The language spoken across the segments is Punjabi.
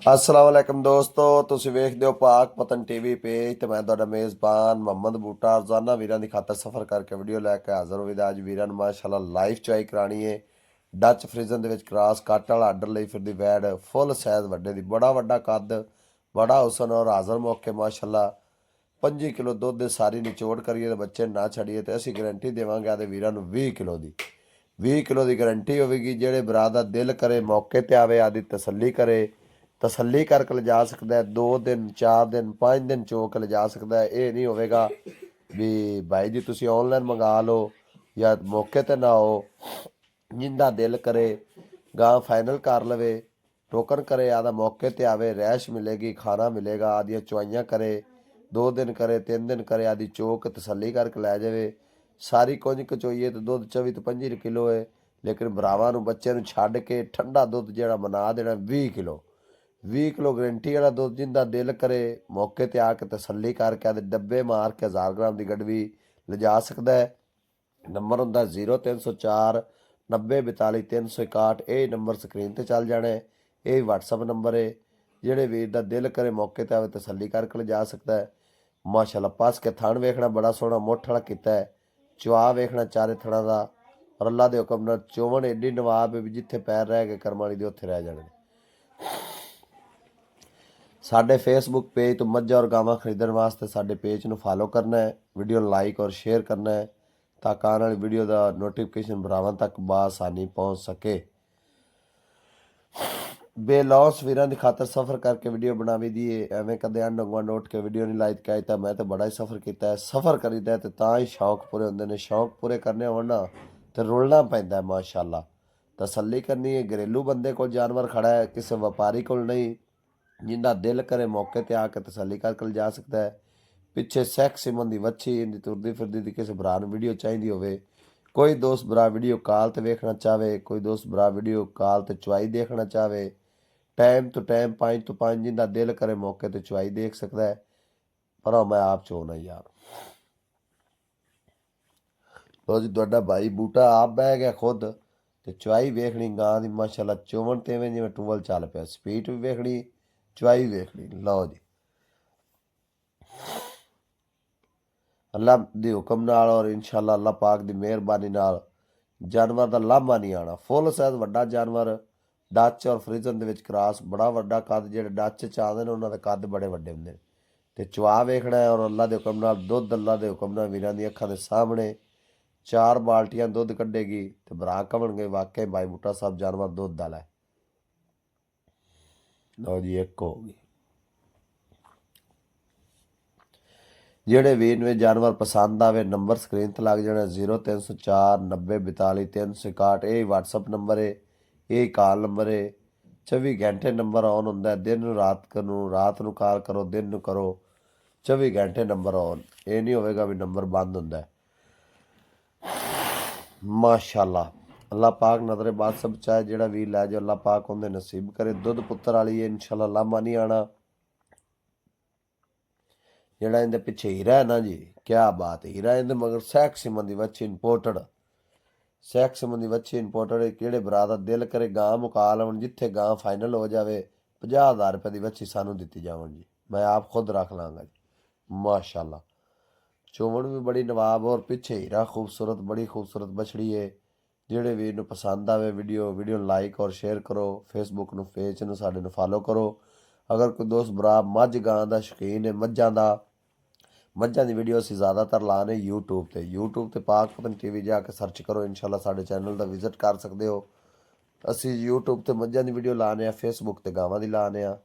अस्सलाम वालेकुम दोस्तों, ਤੁਸੀਂ ਵੇਖਦੇ ਹੋ ਪਾਕ ਪਤਨ ਟੀਵੀ ਪੇਜ ਤੇ ਮੈਂ ਤੁਹਾਡਾ ਮੇਜ਼ਬਾਨ ਮੁਹੰਮਦ ਬੂਟਾ ਰੋਜ਼ਾਨਾ ਵੀਰਾਂ ਦੀ ਖਾਤਰ ਸਫ਼ਰ ਕਰਕੇ ਵੀਡੀਓ ਲੈ ਕੇ ਹਾਜ਼ਰ ਹੋਵੇ। ਅੱਜ ਵੀਰਾਂ ਨੂੰ ਮਾਸ਼ਾਅੱਲਾ ਲਾਈਵ ਚੁਆਈ ਕਰਾਣੀ ਹੈ। ਡੱਚ ਫਰੀਜ਼ਨ ਦੇ ਵਿੱਚ ਕ੍ਰਾਸ ਕੱਟ ਵਾਲਾ ਆਰਡਰ ਲਈ ਫਿਰਦੀ ਵੈੜ ਫੁੱਲ ਸਾਈਜ਼ ਵੱਡੇ ਦੀ ਬੜਾ ਵੱਡਾ ਕੱਦ ਬੜਾ ਹੁਸਨ ਔਰ ਹਾਜ਼ਰ ਮੌਕੇ ਮਾਸ਼ਾਅੱਲਾ 25 ਕਿਲੋ ਦੁੱਧ ਦੇ ਸਾਰੀ ਨਿਚੋੜ ਕਰੀਏ ਤੇ ਬੱਚੇ ਨਾ ਛੱਡੀਏ ਤੇ ਅਸੀਂ ਗਾਰੰਟੀ ਦੇਵਾਂਗੇ ਆਦੇ ਵੀਰਾਂ ਨੂੰ 20 ਕਿਲੋ ਦੀ 20 ਕਿਲੋ ਦੀ ਗਾਰੰਟੀ ਹੋਵੇਗੀ। ਜਿਹੜੇ ਭਰਾ ਦਾ ਦਿਲ ਕਰੇ ਮੌਕੇ ਤੇ ਆਵੇ ਆਦੀ ਤਸੱਲੀ ਕਰੇ ਤਸੱਲੀ ਕਰਕੇ ਲਿਜਾ ਸਕਦਾ ਹੈ। 2 ਦਿਨ 4 ਦਿਨ 5 ਦਿਨ ਚੋ ਕੇ ਲਿਜਾ ਸਕਦਾ ਹੈ। ਇਹ ਨਹੀਂ ਹੋਵੇਗਾ ਵੀ ਭਾਈ ਜੀ ਤੁਸੀਂ ਆਨਲਾਈਨ ਮੰਗਾ ਲਓ ਜਾਂ ਮੌਕੇ ਤੇ ਨਾ ਆਓ। ਜਿੰਦਾ ਦਿਲ ਕਰੇ ਗਾਂ ਫਾਈਨਲ ਕਰ ਲਵੇ ਟੋਕਨ ਕਰੇ ਆਦਾ ਮੌਕੇ ਤੇ ਆਵੇ ਰਹਿਸ਼ ਮਿਲੇਗੀ ਖਾਣਾ ਮਿਲੇਗਾ ਆਦੀਆਂ ਚੁਆਈਆਂ ਕਰੇ 2 ਦਿਨ ਕਰੇ 3 ਦਿਨ ਕਰੇ ਆਦੀ ਚੋਕ ਤਸੱਲੀ ਕਰਕੇ ਲੈ ਜਾਵੇ। ਸਾਰੀ ਕੁੰਝ ਕਚੋਈਏ ਤੇ ਦੁੱਧ 24 ਤੋਂ 25 ਕਿਲੋ ਹੈ। ਲੇਕਿਨ ਭਰਾਵਾਂ ਨੂੰ ਬੱਚਿਆਂ ਨੂੰ ਛੱਡ ਕੇ ਠੰਡਾ ਦੁੱਧ ਜਿਹੜਾ ਬਣਾ ਦੇਣਾ 20 ਕਿਲੋ 20 ਕਿਲੋ ਗਰੰਟੀ ਵਾਲਾ ਦੁੱਧ ਜਿੰਦਾ ਦਿਲ ਕਰੇ ਮੌਕੇ ਤੇ ਆ ਕੇ ਤਸੱਲੀ ਕਰਕੇ ਆਦੇ ਡੱਬੇ ਮਾਰ ਕੇ 1000 ਗ੍ਰਾਮ ਦੀ ਗੜਵੀ ਲਿਜਾ ਸਕਦਾ ਹੈ। ਨੰਬਰ ਹੁੰਦਾ 0304 90 42 361। ਇਹ ਨੰਬਰ ਸਕਰੀਨ ਤੇ ਚੱਲ ਜਾਣਾ ਹੈ। ਇਹ WhatsApp ਨੰਬਰ ਹੈ। ਜਿਹੜੇ ਵੀਰ ਦਾ ਦਿਲ ਕਰੇ ਮੌਕੇ ਤੇ ਆਵੇ ਤਸੱਲੀ ਕਰਕੇ ਲਿਜਾ ਸਕਦਾ ਹੈ। ਮਾਸ਼ਾਅੱਲਾ ਪਸ ਕੇ ਥਣ ਵੇਖਣਾ ਬੜਾ ਸੋਹਣਾ ਮੁੱਠ ਵਾਲਾ ਕੀਤਾ ਹੈ। ਚੁਆ ਵੇਖਣਾ ਚਾਰੇ ਥਣਾ ਦਾ ਔਰ ਅੱਲਾ ਦੇ ਹੁਕਮ ਨਾਲ ਚੋਵਣ ਏਡੀ ਨਵਾਬ ਵੀ ਜਿੱਥੇ ਪੈਰ ਰਹਿ ਗਏ ਕਰਮ ਵਾਲੀ ਦੇ ਉੱਥੇ ਰਹਿ ਜਾਣੇ। ਸਾਡੇ ਫੇਸਬੁੱਕ ਪੇਜ ਤੋਂ ਮੱਝਾਂ ਔਰ ਗਾਵਾਂ ਖਰੀਦਣ ਵਾਸਤੇ ਸਾਡੇ ਪੇਜ ਨੂੰ ਫਾਲੋ ਕਰਨਾ ਹੈ। ਵੀਡੀਓ ਨੂੰ ਲਾਈਕ ਔਰ ਸ਼ੇਅਰ ਕਰਨਾ ਹੈ ਤਾਂ ਕਿ ਆਉਣ ਵਾਲੀ ਵੀਡੀਓ ਦਾ ਨੋਟੀਫਿਕੇਸ਼ਨ ਭਰਾਵਾਂ ਤੱਕ ਬਾਸਾਨੀ ਪਹੁੰਚ ਸਕੇ। ਬੇਲੌਸ ਵੀਰਾਂ ਦੀ ਖਾਤਰ ਸਫ਼ਰ ਕਰਕੇ ਵੀਡੀਓ ਬਣਾਵੀ ਦੀ ਏ। ਐਵੇਂ ਕਦੇ ਅਨੰਗਵਾ ਨੋਟ ਕੇ ਵੀਡੀਓ ਨਹੀਂ ਲਾਈਕ ਕੀਤਾ ਤਾਂ ਮੈਂ ਤਾਂ ਬੜਾ ਹੀ ਸਫ਼ਰ ਕੀਤਾ ਹੈ। ਸਫ਼ਰ ਕਰੀਦਾ ਤੇ ਤਾਂ ਹੀ ਸ਼ੌਕ ਪੂਰੇ ਹੁੰਦੇ ਨੇ। ਸ਼ੌਕ ਪੂਰੇ ਕਰਨੇ ਹੋਣ ਨਾ ਤੇ ਰੁਲਣਾ ਪੈਂਦਾ ਮਾਸ਼ਾਅੱਲਾ। ਤਸੱਲੀ ਕਰਨੀ ਹੈ। ਘਰੇਲੂ ਬੰਦੇ ਕੋਲ ਜਾਨਵਰ ਖੜਾ ਹੈ ਕਿਸੇ ਵਪਾਰੀ ਕੋਲ ਨਹੀਂ। ਜਿੰਦਾ ਦਿਲ ਕਰੇ ਮੌਕੇ ਤੇ ਆ ਕੇ ਤਸੱਲੀ ਕਰਕੇ ਲਿਜਾ ਸਕਦਾ ਹੈ। ਪਿੱਛੇ ਸੈਕ ਸਿਮਨ ਦੀ ਵੱਛੀ ਇੰਦੀ ਤੁਰਦੀ ਫਿਰਦੀ ਦੀ ਕਿਸੇ ਭਰਾ ਨੂੰ ਵੀਡੀਓ ਚਾਹੀਦੀ ਹੋਵੇ। ਕੋਈ ਦੋਸਤ ਭਰਾ ਵੀਡੀਓ ਕਾਲ ਤੇ ਵੇਖਣਾ ਚਾਹਵੇ ਕੋਈ ਦੋਸਤ ਭਰਾ ਵੀਡੀਓ ਕਾਲ ਤੇ ਚੁਆਈ ਦੇਖਣਾ ਚਾਹਵੇ ਟਾਈਮ ਤੋਂ ਟਾਈਮ 5 ਤੋਂ 5 ਜਿੰਦਾ ਦਿਲ ਕਰੇ ਮੌਕੇ ਤੇ ਚੁਆਈ ਦੇਖ ਸਕਦਾ ਹੈ। ਪਰ ਮੈਂ ਆਪ ਚੋਣਾ ਯਾਰ ਲੋ ਜੀ ਤੁਹਾਡਾ ਭਾਈ ਬੂਟਾ ਆਪ ਬਹਿ ਗਿਆ ਖੁਦ ਤੇ ਚੁਆਈ ਵੇਖਣੀ ਗਾਂ ਦੀ ਮਾਸ਼ਾਅੱਲਾ ਚੋਵਣ ਤੇਵੇਂ ਜਿਵੇਂ ਟੂਵਲ ਚੱਲ ਪਿਆ ਸਪੀਡ ਵੀ ਵੇਖਣੀ ਚੁਆਈ ਵੇਖਣੀ। ਲਓ ਜੀ ਅੱਲਾ ਦੇ ਹੁਕਮ ਨਾਲ ਔਰ ਇਨਸ਼ਾਅੱਲਾ ਅੱਲਾ ਪਾਕ ਦੀ ਮਿਹਰਬਾਨੀ ਨਾਲ ਜਾਨਵਰ ਦਾ ਲਾਂਭਾ ਨਹੀਂ ਆਣਾ। ਫੁੱਲ ਸਾਈਜ਼ ਵੱਡਾ ਜਾਨਵਰ ਡੱਚ ਔਰ ਫਰੀਜ਼ਨ ਦੇ ਵਿੱਚ ਕ੍ਰਾਸ ਬੜਾ ਵੱਡਾ ਕੱਦ ਜਿਹੜੇ ਡੱਚ ਚ ਆਉਂਦੇ ਨੇ ਉਹਨਾਂ ਦੇ ਕੱਦ ਬੜੇ ਵੱਡੇ ਹੁੰਦੇ ਨੇ ਤੇ ਚੁਆ ਵੇਖਣਾ ਹੈ ਔਰ ਅੱਲਾ ਦੇ ਹੁਕਮ ਨਾਲ ਦੁੱਧ ਅੱਲਾ ਦੇ ਹੁਕਮ ਨਾਲ ਵੀਰਾਂ ਦੀ ਅੱਖਾਂ ਦੇ ਸਾਹਮਣੇ 4 ਬਾਲਟੀਆਂ ਦੁੱਧ ਕੱਢੇਗੀ ਤੇ ਭਰਾ ਕਹਣਗੇ ਵਾਕਈ ਭਾਈ ਬੂਟਾ ਸਾਹਿਬ ਜਾਨਵਰ ਦੁੱਧ ਵਾਲਾ ਹੈ। ਲਓ ਜੀ ਇੱਕ ਹੋ ਗਈ। ਜਿਹੜੇ ਵੀਰ ਨੂੰ ਇਹ ਜਾਨਵਰ ਪਸੰਦ ਆਵੇ ਨੰਬਰ ਸਕਰੀਨ ਤੇ ਲੱਗ ਜਾਣਾ 0304 90 42 361। ਇਹ WhatsApp ਨੰਬਰ ਹੈ ਇਹ ਕਾਲ ਨੰਬਰ ਹੈ। 24 ਘੰਟੇ ਨੰਬਰ ਆਨ ਹੁੰਦਾ ਦਿਨ ਨੂੰ ਰਾਤ ਨੂੰ ਕਾਲ ਕਰੋ ਦਿਨ ਨੂੰ ਕਰੋ 24 ਘੰਟੇ ਨੰਬਰ ਆਨ। ਇਹ ਨਹੀਂ ਹੋਵੇਗਾ ਵੀ ਨੰਬਰ ਬੰਦ ਹੁੰਦਾ। ਮਾਸ਼ਾਅੱਲਾ ਅੱਲਾ ਪਾਕ ਨਜ਼ਰੇ ਬਾਦ ਸਭ ਚਾਹੇ ਜਿਹੜਾ ਵੀਰ ਲੈ ਜਾਓ ਅੱਲਾ ਪਾਕ ਉਹਦੇ ਨਸੀਬ ਕਰੇ। ਦੁੱਧ ਪੁੱਤਰ ਵਾਲੀ ਹੈ ਇਨਸ਼ਾਅੱਲਾ ਲਾਂਭਾ ਨਹੀਂ ਆਣਾ। ਜਿਹੜਾ ਇਹਦੇ ਪਿੱਛੇ ਹੀਰਾ ਹੈ ਨਾ ਜੀ ਕਿਆ ਬਾਤ ਹੈ। ਹੀਰਾ ਇਹਦੇ ਮਗਰ ਸੈਕ ਸਿਮਨ ਦੀ ਵੱਛੀ ਇੰਪੋਰਟਡ ਸੈਕ ਸਿਮਨ ਦੀ ਵੱਛੀ ਇੰਪੋਰਟਡ ਕਿਹੜੇ ਭਰਾ ਦਾ ਦਿਲ ਕਰੇ ਗਾਂ ਮੁਕਾ ਲਵਣ ਜਿੱਥੇ ਗਾਂ ਫਾਈਨਲ ਹੋ ਜਾਵੇ 50,000 ਰੁਪਏ ਦੀ ਵੱਛੀ ਸਾਨੂੰ ਦਿੱਤੀ ਜਾਵਣ ਜੀ ਮੈਂ ਆਪ ਖੁਦ ਰੱਖ ਲਾਂਗਾ ਜੀ। ਮਾਸ਼ਾਅੱਲਾ ਚੋਵਣ ਵੀ ਬੜੀ ਨਵਾਬ ਔਰ ਪਿੱਛੇ ਹੀਰਾ ਖੂਬਸੂਰਤ ਬੜੀ ਖੂਬਸੂਰਤ ਬਛੜੀ ਹੈ। ਜਿਹੜੇ ਵੀਰ ਨੂੰ ਪਸੰਦ ਆਵੇ ਵੀਡੀਓ ਨੂੰ ਲਾਈਕ ਔਰ ਸ਼ੇਅਰ ਕਰੋ। ਫੇਸਬੁੱਕ ਨੂੰ ਪੇਜ ਨੂੰ ਸਾਡੇ ਨੂੰ ਫਾਲੋ ਕਰੋ। ਅਗਰ ਕੋਈ ਦੋਸਤ ਭਰਾ ਮੱਝ ਗਾਂ ਦਾ ਸ਼ੌਕੀਨ ਹੈ ਮੱਝਾਂ ਦੀ ਵੀਡੀਓ ਅਸੀਂ ਜ਼ਿਆਦਾਤਰ ਲਾਣੇ YouTube ਤੇ ਪਾਕ ਪਤਨ ਟੀਵੀ ਜਾ ਕੇ ਸਰਚ ਕਰੋ। ਇਨਸ਼ਾਅੱਲਾ ਸਾਡੇ ਚੈਨਲ ਦਾ ਵਿਜ਼ਿਟ ਕਰ ਸਕਦੇ ਹੋ। ਅਸੀਂ YouTube ਤੇ ਮੱਝਾਂ ਦੀ ਵੀਡੀਓ ਲਾਣੇ ਆ ਫੇਸਬੁੱਕ ਤੇ ਗਾਵਾਂ ਦੀ ਲਾਣੇ ਆ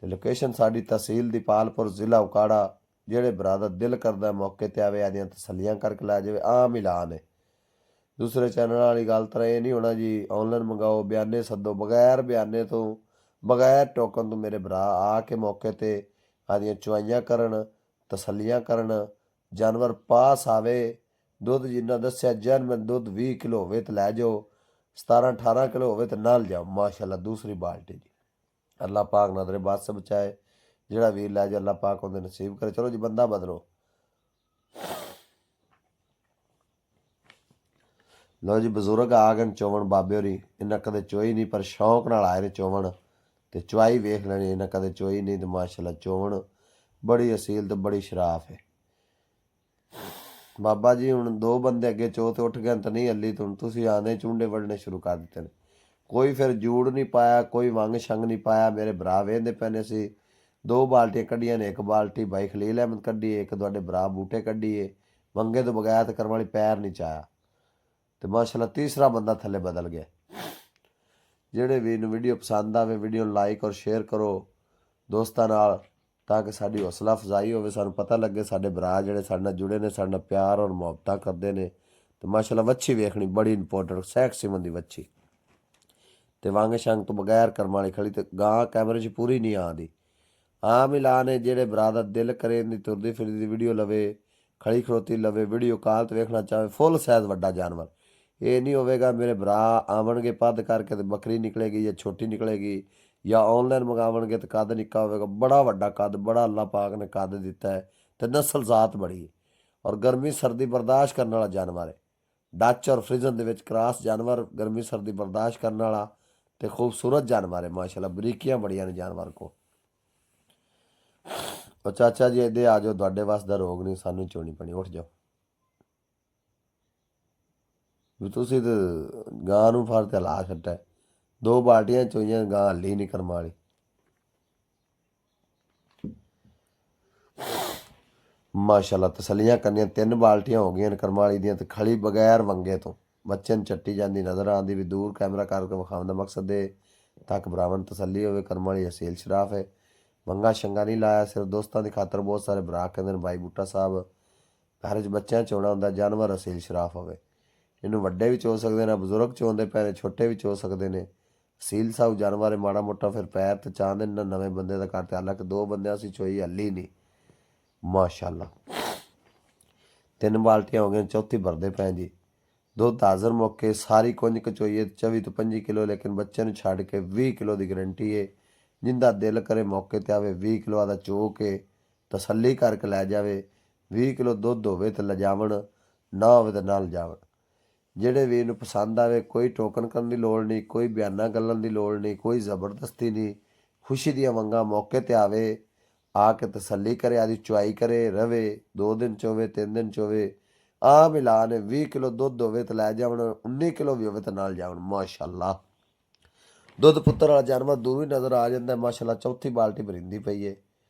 ਤੇ ਲੋਕੇਸ਼ਨ ਸਾਡੀ ਤਹਿਸੀਲ ਦੀਪਾਲਪੁਰ ਜ਼ਿਲ੍ਹਾ ਉਕਾੜਾ। ਜਿਹੜੇ ਭਰਾ ਦਾ ਦਿਲ ਕਰਦਾ ਮੌਕੇ ਤੇ ਆਵੇ ਆਦੀਆਂ ਤਸੱਲੀਆਂ ਕਰਕੇ ਲੈ ਜਾਵੇ ਆਮ ਹੀ ਲਾ ਨੇ। ਦੂਸਰੇ ਚੈਨਲ ਵਾਲੀ ਗੱਲ ਤਰ੍ਹਾਂ ਇਹ ਨਹੀਂ ਹੋਣਾ ਜੀ ਆਨਲਾਈਨ ਮੰਗਾਓ ਬਿਆਨੇ ਸੱਦੋ ਬਗੈਰ ਬਿਆਨੇ ਤੋਂ ਬਗੈਰ ਟੋਕਨ ਤੋਂ ਮੇਰੇ ਭਰਾ ਆ ਕੇ ਮੌਕੇ ਤੇ ਆਦੀਆਂ ਚੁਆਈਆਂ ਕਰਨ ਤਸੱਲੀਆਂ ਕਰਨ। ਜਾਨਵਰ ਪਾਸ ਆਵੇ ਦੁੱਧ ਜਿੰਨਾ ਦੱਸਿਆ ਜੈਨੂਇਨ ਦੁੱਧ 20 ਕਿਲੋ ਹੋਵੇ ਤੇ ਲੈ ਜਾਓ 17-18 ਕਿਲੋ ਹੋਵੇ ਤੇ ਨਾਲ ਜਾਓ ਮਾਸ਼ਾਅੱਲਾ ਦੂਸਰੀ ਬਾਲਟੀ ਜੀ। ਅੱਲਾ ਪਾਕ ਨਜ਼ਰੇ ਬਾਦ ਸੇ ਬਚਾਏ। ਜਿਹੜਾ ਵੀਰ ਲੈ ਜਾ ਅੱਲਾ ਪਾਕ ਉਹਦੇ ਨਸੀਬ ਕਰੇ। ਚਲੋ ਜੀ ਬੰਦਾ ਬਦਲੋ। ਲਓ ਜੀ ਬਜ਼ੁਰਗ ਆ ਗਏ ਚੋਵਣ ਬਾਬੇ ਹੋਰੀ ਇਹਨਾਂ ਕਦੇ ਚੋਈ ਨਹੀਂ ਪਰ ਸ਼ੌਂਕ ਨਾਲ ਆਏ ਨੇ ਚੋਵਣ ਤੇ ਚੁਆਈ ਵੇਖ ਲੈਣੀ, ਇਹਨਾਂ ਕਦੇ ਚੋਈ ਨਹੀਂ। ਤੇ ਮਾਸ਼ਾਅੱਲਾ ਚੋਣ ਬੜੀ ਅਸੀਲ ਤੇ ਬੜੀ ਸ਼ਰਾਫ ਹੈ। ਬਾਬਾ ਜੀ ਹੁਣ 2 ਬੰਦੇ ਅੱਗੇ ਚੋ ਤੇ ਉੱਠ ਗਏ ਤਾਂ ਨਹੀਂ ਹੱਲੀ, ਹੁਣ ਤੁਸੀਂ ਆਨੇ ਚੁੰਡੇ ਵੜਨੇ ਸ਼ੁਰੂ ਕਰ ਦਿੱਤੇ ਨੇ। ਕੋਈ ਫਿਰ ਜੂੜ ਨਹੀਂ ਪਾਇਆ, ਕੋਈ ਵੰਗ ਛੰਗ ਨਹੀਂ ਪਾਇਆ। ਮੇਰੇ ਭਰਾ ਵੇਖਦੇ ਪਏ ਨੇ, ਅਸੀਂ 2 ਬਾਲਟੀਆਂ ਕੱਢੀਆਂ ਨੇ। ਇੱਕ ਬਾਲਟੀ ਬਾਈ ਖਲੀਲ ਅਹਿਮਦ ਕੱਢੀ ਹੈ, ਇੱਕ ਤੁਹਾਡੇ ਭਰਾ ਬੂਟੇ ਕੱਢੀਏ। ਵੰਗੇ ਤੋਂ ਬਗੈਰ ਤੇ ਕਰਮ ਵਾਲੀ ਪੈਰ ਨਹੀਂ ਚਾਇਆ। ਤੇ ਮਾਸ਼ਾਅੱਲਾ ਤੀਸਰਾ ਬੰਦਾ ਥੱਲੇ ਬਦਲ ਗਿਆ। ਜਿਹੜੇ ਵੀਰ ਨੂੰ ਵੀਡੀਓ ਪਸੰਦ ਆਵੇ, ਵੀਡੀਓ ਨੂੰ ਲਾਈਕ ਔਰ ਸ਼ੇਅਰ ਕਰੋ ਦੋਸਤਾਂ ਨਾਲ, ਤਾਂ ਕਿ ਸਾਡੀ ਹੌਸਲਾ ਅਫਜ਼ਾਈ ਹੋਵੇ, ਸਾਨੂੰ ਪਤਾ ਲੱਗੇ ਸਾਡੇ ਭਰਾ ਜਿਹੜੇ ਸਾਡੇ ਨਾਲ ਜੁੜੇ ਨੇ, ਸਾਡੇ ਨਾਲ ਪਿਆਰ ਔਰ ਮੁਹੱਬਤਾਂ ਕਰਦੇ ਨੇ। ਤੇ ਮਾਸ਼ਾਅੱਲਾ ਵੱਛੀ ਵੇਖਣੀ ਬੜੀ ਇੰਪੋਰਟੈਂਟ, ਸੈਕ ਸਿਮਨ ਦੀ ਵੱਛੀ ਤੇ ਵੰਗ ਛੰਗ ਤੋਂ ਬਗੈਰ ਕਰਮ ਵਾਲੀ ਖੜੀ। ਤੇ ਗਾਂ ਕੈਮਰੇ 'ਚ ਪੂਰੀ ਨਹੀਂ ਆਉਂਦੀ। ਆਮ ਹੀ ਲਾ ਨੇ ਜਿਹੜੇ ਭਰਾ ਦਾ ਦਿਲ ਕਰੇ ਇਹਦੀ ਤੁਰਦੀ ਫਿਰਦੀ ਦੀ ਵੀਡੀਓ ਲਵੇ, ਖੜੀ ਖੜੋਤੀ ਲਵੇ, ਵੀਡੀਓ ਕਾਲ ਤੇ ਵੇਖਣਾ ਚਾਹੇ, ਫੁੱਲ ਸਾਈਜ਼ ਵੱਡਾ ਜਾਨਵਰ। ਇਹ ਨਹੀਂ ਹੋਵੇਗਾ ਮੇਰੇ ਭਰਾ ਆਵਣਗੇ ਪੱਦ ਕਰਕੇ ਤੇ ਬੱਕਰੀ ਨਿਕਲੇਗੀ ਜਾਂ ਛੋਟੀ ਨਿਕਲੇਗੀ, ਜਾਂ ਆਨਲਾਈਨ ਮੰਗਾਵਣਗੇ ਤੇ ਕੱਦ ਨਿੱਕਾ ਹੋਵੇਗਾ। ਬੜਾ ਵੱਡਾ ਕੱਦ, ਬੜਾ ਅੱਲਾਹ ਪਾਕ ਨੇ ਕੱਦ ਦਿੱਤਾ ਹੈ ਤੇ ਨਸਲ ਜ਼ਾਤ ਬੜੀ ਹੈ ਔਰ ਗਰਮੀ ਸਰਦੀ ਬਰਦਾਸ਼ਤ ਕਰਨ ਵਾਲਾ ਜਾਨਵਰ ਹੈ। ਡੱਚ ਔਰ ਫ੍ਰਿਜ਼ਨ ਦੇ ਵਿੱਚ ਕ੍ਰਾਸ ਜਾਨਵਰ, ਗਰਮੀ ਸਰਦੀ ਬਰਦਾਸ਼ਤ ਕਰਨ ਵਾਲਾ ਤੇ ਖੂਬਸੂਰਤ ਜਾਨਵਰ ਹੈ ਮਾਸ਼ਾਅੱਲਾ। ਬਰੀਕੀਆਂ ਬੜੀਆਂ ਨੇ ਜਾਨਵਰ ਕੋ। ਉਹ ਚਾਚਾ ਜੀ ਇੱਦੇ ਆ ਜਾਓ, ਤੁਹਾਡੇ ਵਾਸ ਦਾ ਰੋਗ ਨਹੀਂ, ਸਾਨੂੰ ਚੋਣੀ ਪੈਣੀ, ਉੱਠ ਜਾਓ। ਵੀ ਤੁਸੀਂ ਤੇ ਗਾਂ ਨੂੰ ਫੜ ਤੇ ਹਲਾ ਛੱਡਿਆ। 2 ਬਾਲਟੀਆਂ ਚੋਈਆਂ, ਗਾਂ ਹੱਲੀ ਨਹੀਂ ਕਰਮ ਵਾਲੀ। ਮਾਸ਼ਾਅੱਲਾ ਤਸੱਲੀਆਂ ਕਰਨੀਆਂ, 3 ਬਾਲਟੀਆਂ ਹੋ ਗਈਆਂ ਕਰਮ ਵਾਲੀ ਦੀਆਂ ਤੇ ਖਲੀ ਬਗੈਰ ਵੰਗੇ ਤੋਂ ਬੱਚੇ ਨੂੰ ਚੱਟੀ ਜਾਂਦੀ ਨਜ਼ਰ ਆਉਂਦੀ। ਵੀ ਦੂਰ ਕੈਮਰਾ ਕਰਕੇ ਵਿਖਾਉਣ ਦਾ ਮਕਸਦ ਹੈ ਤੱਕ ਭਰਾਵਾਂ ਨੂੰ ਤਸੱਲੀ ਹੋਵੇ। ਕਰਮ ਵਾਲੀ ਅਸੀਲ ਸ਼ਰਾਫ ਹੈ, ਵੰਗਾ ਸ਼ੰਗਾ ਨਹੀਂ ਲਾਇਆ, ਸਿਰਫ ਦੋਸਤਾਂ ਦੀ ਖਾਤਰ। ਬਹੁਤ ਸਾਰੇ ਭਰਾ ਕਹਿੰਦੇ ਨੇ ਬਾਈ ਬੂਟਾ ਸਾਹਿਬ ਘਰ 'ਚ ਬੱਚਿਆਂ ਚੋਣਾ ਹੁੰਦਾ, ਜਾਨਵਰ ਅਸੀਲ ਸ਼ਰਾਫ ਹੋਵੇ। ਇਹਨੂੰ ਵੱਡੇ ਵੀ ਚੋ ਸਕਦੇ ਨੇ, ਬਜ਼ੁਰਗ ਚੋਂਦੇ ਪਏ ਨੇ, ਛੋਟੇ ਵੀ ਚੋ ਸਕਦੇ ਨੇ। ਅਸੀਲ ਸਾਹਿਬ ਜਾਨਵਰ ਹੈ, ਮਾੜਾ ਮੋਟਾ ਫਿਰ ਪੈਰ ਤੇ ਚਾਹੁੰਦੇ ਨੇ ਨਵੇਂ ਬੰਦੇ ਦਾ ਕਰਤੇ। ਹਾਲਾਂਕਿ 2 ਬੰਦਿਆਂ ਅਸੀਂ ਚੋਈ ਹੱਲੀ ਨਹੀਂ ਮਾਸ਼ਾਅੱਲਾ। 3 ਬਾਲਟੀਆਂ ਹੋ ਗਈਆਂ, ਚੌਥੀ ਭਰਦੇ ਪਏ ਜੀ। ਦੁੱਧ ਹਾਜ਼ਰ ਮੌਕੇ ਸਾਰੀ ਕੁੰਜ ਕਚੋਈਏ 24 ਤੋਂ 25 ਕਿਲੋ, ਲੇਕਿਨ ਬੱਚੇ ਨੂੰ ਛੱਡ ਕੇ 20 ਕਿਲੋ ਦੀ ਗਰੰਟੀ ਹੈ। ਜਿੰਦਾ ਦਿਲ ਕਰੇ ਮੌਕੇ ਤੇ ਆਵੇ, 20 ਕਿਲੋ ਦਾ ਚੋ ਕੇ ਤਸੱਲੀ ਕਰਕੇ ਲੈ ਜਾਵੇ। 20 ਕਿਲੋ ਦੁੱਧ ਹੋਵੇ ਤੇ ਲਿਜਾਵਣ, ਨਾ ਹੋਵੇ ਤੇ ਨਾ ਲਿਜਾਵਣ। ਜਿਹੜੇ ਵੀਰ ਨੂੰ ਪਸੰਦ ਆਵੇ, ਕੋਈ ਟੋਕਨ ਕਰਨ ਦੀ ਲੋੜ ਨਹੀਂ, ਕੋਈ ਬਿਆਨਾ ਗੱਲਣ ਦੀ ਲੋੜ ਨਹੀਂ, ਕੋਈ ਜ਼ਬਰਦਸਤੀ ਨਹੀਂ। ਖੁਸ਼ੀ ਦੀਆਂ ਵੰਗਾਂ ਮੌਕੇ ਤੇ ਆਵੇ, ਆ ਕੇ ਤਸੱਲੀ ਕਰੇ, ਆਦੀ ਚੁਆਈ ਕਰੇ, ਰਵੇ 2 ਦਿਨ ਚੋਵੇ 3 ਦਿਨ ਚੋਵੇ। ਆ ਮਿਲਾ ਨੇ 20 ਕਿਲੋ ਦੁੱਧ ਹੋਵੇ ਤੇ ਲੈ ਜਾਵਣ, 19 ਕਿਲੋ ਵੀ ਹੋਵੇ ਤੇ ਨਾਲ ਜਾਵਣ ਮਾਸ਼ਾਅੱਲਾ। ਦੁੱਧ ਪੁੱਤਰ ਵਾਲਾ ਜਾਨਵਰ ਦੂਰੋਂ ਹੀ ਨਜ਼ਰ ਆ ਜਾਂਦਾ ਮਾਸ਼ਾਅੱਲਾ। ਚੌਥੀ ਬਾਲਟੀ ਭਰਿੰਦੀ ਪਈ ਹੈ।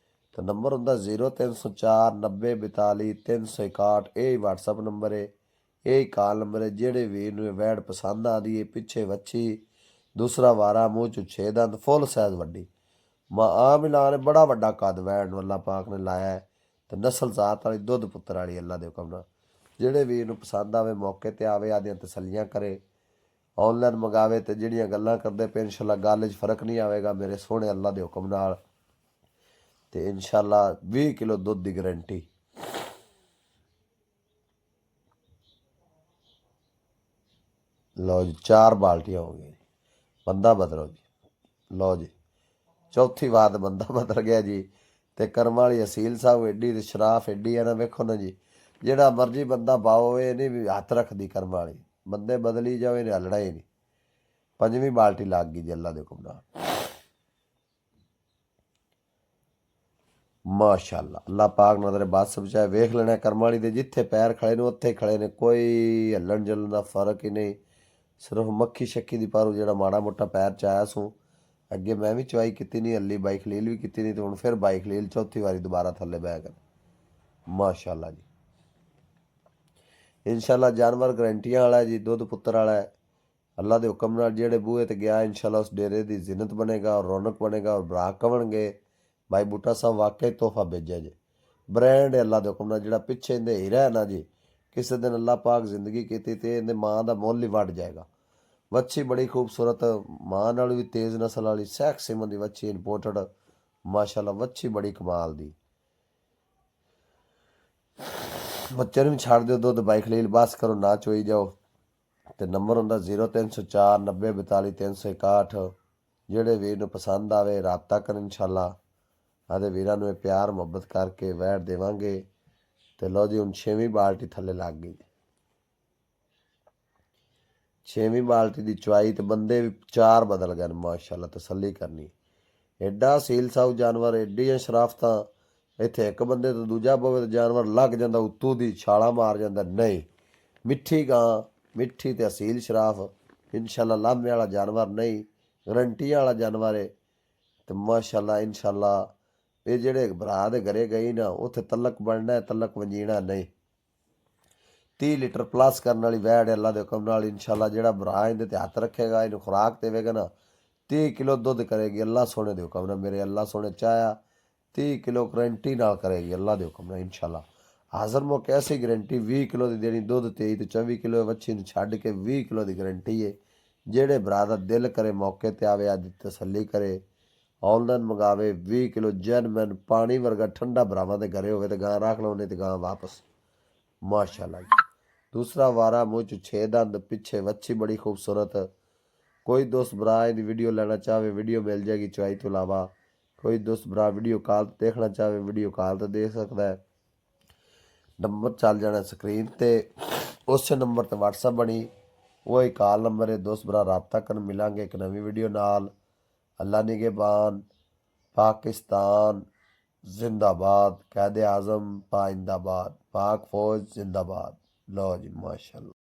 ਤਾਂ ਨੰਬਰ ਹੁੰਦਾ 0304 90 42 361। ਇਹ WhatsApp ਨੰਬਰ ਹੈ, ਇਹ ਕਾਲ ਨੰਬਰ ਹੈ। ਜਿਹੜੇ ਵੀਰ ਨੂੰ ਵੈੜ ਪਸੰਦ ਆਦੀ ਹੈ, ਪਿੱਛੇ ਵੱਛੀ, ਦੂਸਰਾ ਵਾਰਾ, ਮੂੰਹ 'ਚ 6 ਦੰਦ, ਫੁੱਲ ਸਾਈਜ਼ ਵੱਡੀ ਆ ਮਿਲਾ ਨੇ ਬੜਾ ਵੱਡਾ ਕੱਦ ਵੈੜ ਨੂੰ ਅੱਲਾਹ ਪਾਕ ਨੇ ਲਾਇਆ ਹੈ ਤੇ ਨਸਲ ਜ਼ਾਤ ਵਾਲੀ, ਦੁੱਧ ਪੁੱਤਰ ਵਾਲੀ ਅੱਲਾ ਦੇ ਹੁਕਮ ਨਾਲ। ਜਿਹੜੇ ਵੀਰ ਨੂੰ ਪਸੰਦ ਆਵੇ ਮੌਕੇ ਤੇ ਆਵੇ, ਆਦੀਆਂ ਤਸੱਲੀਆਂ ਕਰੇ, ਆਨਲਾਈਨ ਮੰਗਾਵੇ। ਤੇ ਜਿਹੜੀਆਂ ਗੱਲਾਂ ਕਰਦੇ ਪਏ ਇਨਸ਼ਾਅੱਲਾ ਗੱਲ 'ਚ ਫਰਕ ਨਹੀਂ ਆਵੇਗਾ ਮੇਰੇ ਸੋਹਣੇ ਅੱਲਾ ਦੇ ਹੁਕਮ ਨਾਲ। ਤੇ ਇਨਸ਼ਾਅੱਲਾ 20 ਕਿਲੋ ਦੁੱਧ ਦੀ ਗਰੰਟੀ। ਲਓ ਜੀ 4 ਬਾਲਟੀਆਂ ਹੋ ਗਈਆਂ, ਬੰਦਾ ਬਦਲੋ ਜੀ। ਲਓ ਜੀ ਚੌਥੀ ਵਾਰ ਬੰਦਾ ਬਦਲ ਗਿਆ ਜੀ। ਤੇ ਕਰਮ ਵਾਲੀ ਅਸੀਲ ਸਾਹਿਬ ਐਡੀ ਤੇ ਸ਼ਰਾਫ ਐਡੀ ਹੈ ਨਾ, ਵੇਖੋ ਨਾ ਜੀ। ਜਿਹੜਾ ਮਰਜੀ ਬੰਦਾ ਪਾਓ, ਇਹ ਨਹੀਂ ਵੀ ਹੱਥ ਰੱਖਦੀ ਕਰਮ ਵਾਲੀ, ਬੰਦੇ ਬਦਲੀ ਜਾਵੇ ਨੇ ਹਲਣਾ ਹੀ ਨਹੀਂ। 5ਵੀਂ ਬਾਲਟੀ ਲੱਗ ਗਈ ਜੀ ਅੱਲਾ ਦੇ ਹੁਕਮ ਨਾਲ ਮਾਸ਼ਾਅੱਲਾ। ਅੱਲਾ ਪਾਕ ਨਜ਼ਰ ਬਾਸ ਬਚਾਏ। ਵੇਖ ਲੈਣਾ ਕਰਮ ਵਾਲੀ ਦੇ ਜਿੱਥੇ ਪੈਰ ਖੜੇ ਨੇ ਉੱਥੇ ਖੜੇ ਨੇ, ਕੋਈ ਹੱਲਣ ਜਲਣ ਦਾ ਫਰਕ ਹੀ ਨਹੀਂ। ਸਿਰਫ ਮੱਖੀ ਸ਼ੱਕੀ ਦੀ ਪਾਰੂ ਜਿਹੜਾ ਮਾੜਾ ਮੋਟਾ ਪੈਰ ਚ ਆਇਆ ਸੂ। ਅੱਗੇ ਮੈਂ ਵੀ ਚਵਾਈ ਕੀਤੀ ਨਹੀਂ ਹੱਲੀ, ਬਾਈ ਖਲੀਲ ਵੀ ਕੀਤੀ ਨਹੀਂ, ਤੇ ਹੁਣ ਫਿਰ ਬਾਈ ਖਲੀਲ ਚੌਥੀ ਵਾਰੀ ਦੁਬਾਰਾ ਥੱਲੇ ਬਹਿ ਗਏ ਮਾਸ਼ਾਅੱਲਾ ਜੀ। ਇਨਸ਼ਾਅੱਲਾ ਜਾਨਵਰ ਗਰੰਟੀਆਂ ਵਾਲਾ ਜੀ, ਦੁੱਧ ਪੁੱਤਰ ਵਾਲਾ ਹੈ। ਅੱਲਾ ਦੇ ਹੁਕਮ ਨਾਲ ਜਿਹੜੇ ਬੂਹੇ ਤੇ ਗਿਆ ਇਨਸ਼ਾਅੱਲਾ ਉਸ ਡੇਰੇ ਦੀ ਜ਼ਿਨਤ ਬਣੇਗਾ ਔਰ ਰੌਣਕ ਬਣੇਗਾ ਔਰ ਭਰਾ ਕਵਣਗੇ ਭਾਈ ਬੂਟਾ ਸਾਹਿਬ ਵਾਕਈ ਤੋਹਫਾ ਭੇਜਿਆ ਜੀ। ਬ੍ਰਾਂਡ ਹੈ ਅੱਲਾ ਦੇ ਹੁਕਮ ਨਾਲ। ਜਿਹੜਾ ਪਿੱਛੇ ਇਹਦੇ ਹੀਰਾ ਹੈ ਨਾ ਜੀ, ਕਿਸੇ ਦਿਨ ਅੱਲਾ ਪਾਕ ਜ਼ਿੰਦਗੀ ਕੀਤੀ ਤੇ ਇਹਦੇ ਮਾਂ ਦਾ ਮੁੱਲ ਹੀ ਵੱਢ ਜਾਏਗਾ। ਵੱਛੀ ਬੜੀ ਖੂਬਸੂਰਤ, ਮਾਂ ਨਾਲ ਵੀ ਤੇਜ਼ ਨਸਲ ਵਾਲੀ, ਸੈਕ ਸਿਮਨ ਦੀ ਵੱਛੀ ਇੰਪੋਰਟਡ ਮਾਸ਼ਾਅੱਲਾ। ਵੱਛੀ ਬੜੀ ਕਮਾਲ ਦੀ। ਬੱਚੇ ਨੂੰ ਵੀ ਛੱਡ ਦਿਓ ਦੁੱਧ, ਬਾਈ ਖਲੀਲ ਬਸ ਕਰੋ, ਨਾ ਚੋਈ ਜਾਓ। ਤੇ ਨੰਬਰ ਹੁੰਦਾ 0304 90 42 361। ਜਿਹੜੇ ਵੀਰ ਨੂੰ ਪਸੰਦ ਆਵੇ ਰਾਬਤਾ ਕਰਨ ਇਨਸ਼ਾਅੱਲਾ। ਆਦੇ ਵੀਰਾਂ ਨੂੰ ਇਹ ਪਿਆਰ ਮੁਹੱਬਤ ਕਰਕੇ ਵੈੜ ਦੇਵਾਂਗੇ। ਤੇ ਲਓ ਜੀ ਹੁਣ 6ਵੀਂ ਬਾਲਟੀ ਥੱਲੇ ਲੱਗ ਗਈ। 6ਵੀਂ ਬਾਲਟੀ ਦੀ ਚੁਆਈ ਤੇ ਬੰਦੇ ਵੀ 4 ਬਦਲ ਗਏ ਮਾਸ਼ਾਅੱਲਾ। ਤਸੱਲੀ ਕਰਨੀ ਐਡਾ ਸੀਲ ਸਾਊ ਜਾਨਵਰ, ਐਡੀਆਂ ਸ਼ਰਾਫਤਾਂ। ਇੱਥੇ ਇੱਕ ਬੰਦੇ ਤੋਂ ਦੂਜਾ ਪਵੇ ਤਾਂ ਜਾਨਵਰ ਲੱਗ ਜਾਂਦਾ, ਉੱਤੋਂ ਦੀ ਛਾਲਾਂ ਮਾਰ ਜਾਂਦਾ। ਨਹੀਂ, ਮਿੱਠੀ ਗਾਂ, ਮਿੱਠੀ ਤੇ ਅਸੀਲ ਸ਼ਰਾਫ, ਇਨਸ਼ਾਅੱਲਾ ਲਾਮੇ ਵਾਲਾ ਜਾਨਵਰ ਨਹੀਂ, ਗਰੰਟੀਆਂ ਵਾਲਾ ਜਾਨਵਰ ਹੈ। ਤੇ ਮਾਸ਼ਾਅੱਲਾ ਇਨਸ਼ਾਅੱਲਾ ਇਹ ਜਿਹੜੇ ਭਰਾ ਦੇ ਘਰੇ ਗਈ ਨਾ, ਉੱਥੇ ਤਲਕ ਬਣਨਾ, ਤਲਕ ਵੰਜੀਣਾ ਨਹੀਂ। 30 ਲੀਟਰ ਪਲੱਸ ਕਰਨ ਵਾਲੀ ਵੈੜ ਅੱਲਾ ਦੇ ਹੁਕਮ ਨਾਲ ਇਨਸ਼ਾਅੱਲਾ ਜਿਹੜਾ ਭਰਾ ਇਹਦੇ ਤੇ ਹੱਥ ਰੱਖੇਗਾ, ਇਹਨੂੰ ਖੁਰਾਕ ਦੇਵੇਗਾ ਨਾ, 30 ਕਿਲੋ ਦੁੱਧ ਕਰੇਗੀ ਅੱਲਾ ਸੋਹਣੇ ਦੇ ਹੁਕਮ ਨਾਲ। ਮੇਰੇ ਅੱਲਾ ਸੋਹਣੇ ਚਾਹਿਆ 30 ਕਿਲੋ ਗਰੰਟੀ ਨਾਲ ਕਰੇਗੀ ਅੱਲਾ ਦੇ ਹੁਕਮ ਨਾਲ ਇਨਸ਼ਾਅੱਲਾ। ਹਾਜ਼ਰ ਮੌਕੇ ਐਸੀ ਗਰੰਟੀ 20 ਕਿਲੋ ਦੀ ਦੇਣੀ, ਦੁੱਧ 23 ਤੇ 24 ਕਿਲੋ ਵੱਛੀ ਨੂੰ ਛੱਡ ਕੇ 20 ਕਿਲੋ ਦੀ ਗਰੰਟੀ ਹੈ। ਜਿਹੜੇ ਭਰਾ ਦਾ ਦਿਲ ਕਰੇ ਮੌਕੇ ਤੇ ਆਵੇ, ਅੱਜ ਤਸੱਲੀ ਕਰੇ, ਆਨਲਾਈਨ ਮੰਗਾਵੇ। 20 ਕਿਲੋ ਜੈਨਮਨ ਪਾਣੀ ਵਰਗਾ ਠੰਡਾ ਭਰਾਵਾਂ ਦੇ ਘਰੇ ਹੋਵੇ ਤੇ ਗਾਂ ਰੱਖ ਲਓ, ਨਹੀਂ ਤੇ ਗਾਂ ਵਾਪਸ ਮਾਸ਼ਾਅੱਲਾ। दूसरा वारा मुँह च 6 दंद, पिछे वच्छी बड़ी खूबसूरत। कोई दोस्त भरा इहदी वीडियो लेना चाहे वीडियो मिल जाएगी चवाई तो इलावा। कोई दोस्त भरा वीडियो कॉल देखना चाहे वीडियो कॉल तो देख सकता है। नंबर चल जाना स्क्रीन ते, उस नंबर ते व्हाट्सअप बनी, वही कॉल नंबर है। दोस्त भरा रबता कर मिलांगे एक नवी वीडियो नाल। अल्लाह निगहबान। पाकिस्तान जिंदाबाद, कैद आज़म पाइंदाबाद, पाक फौज जिंदाबाद। लो जी माशाअल्लाह।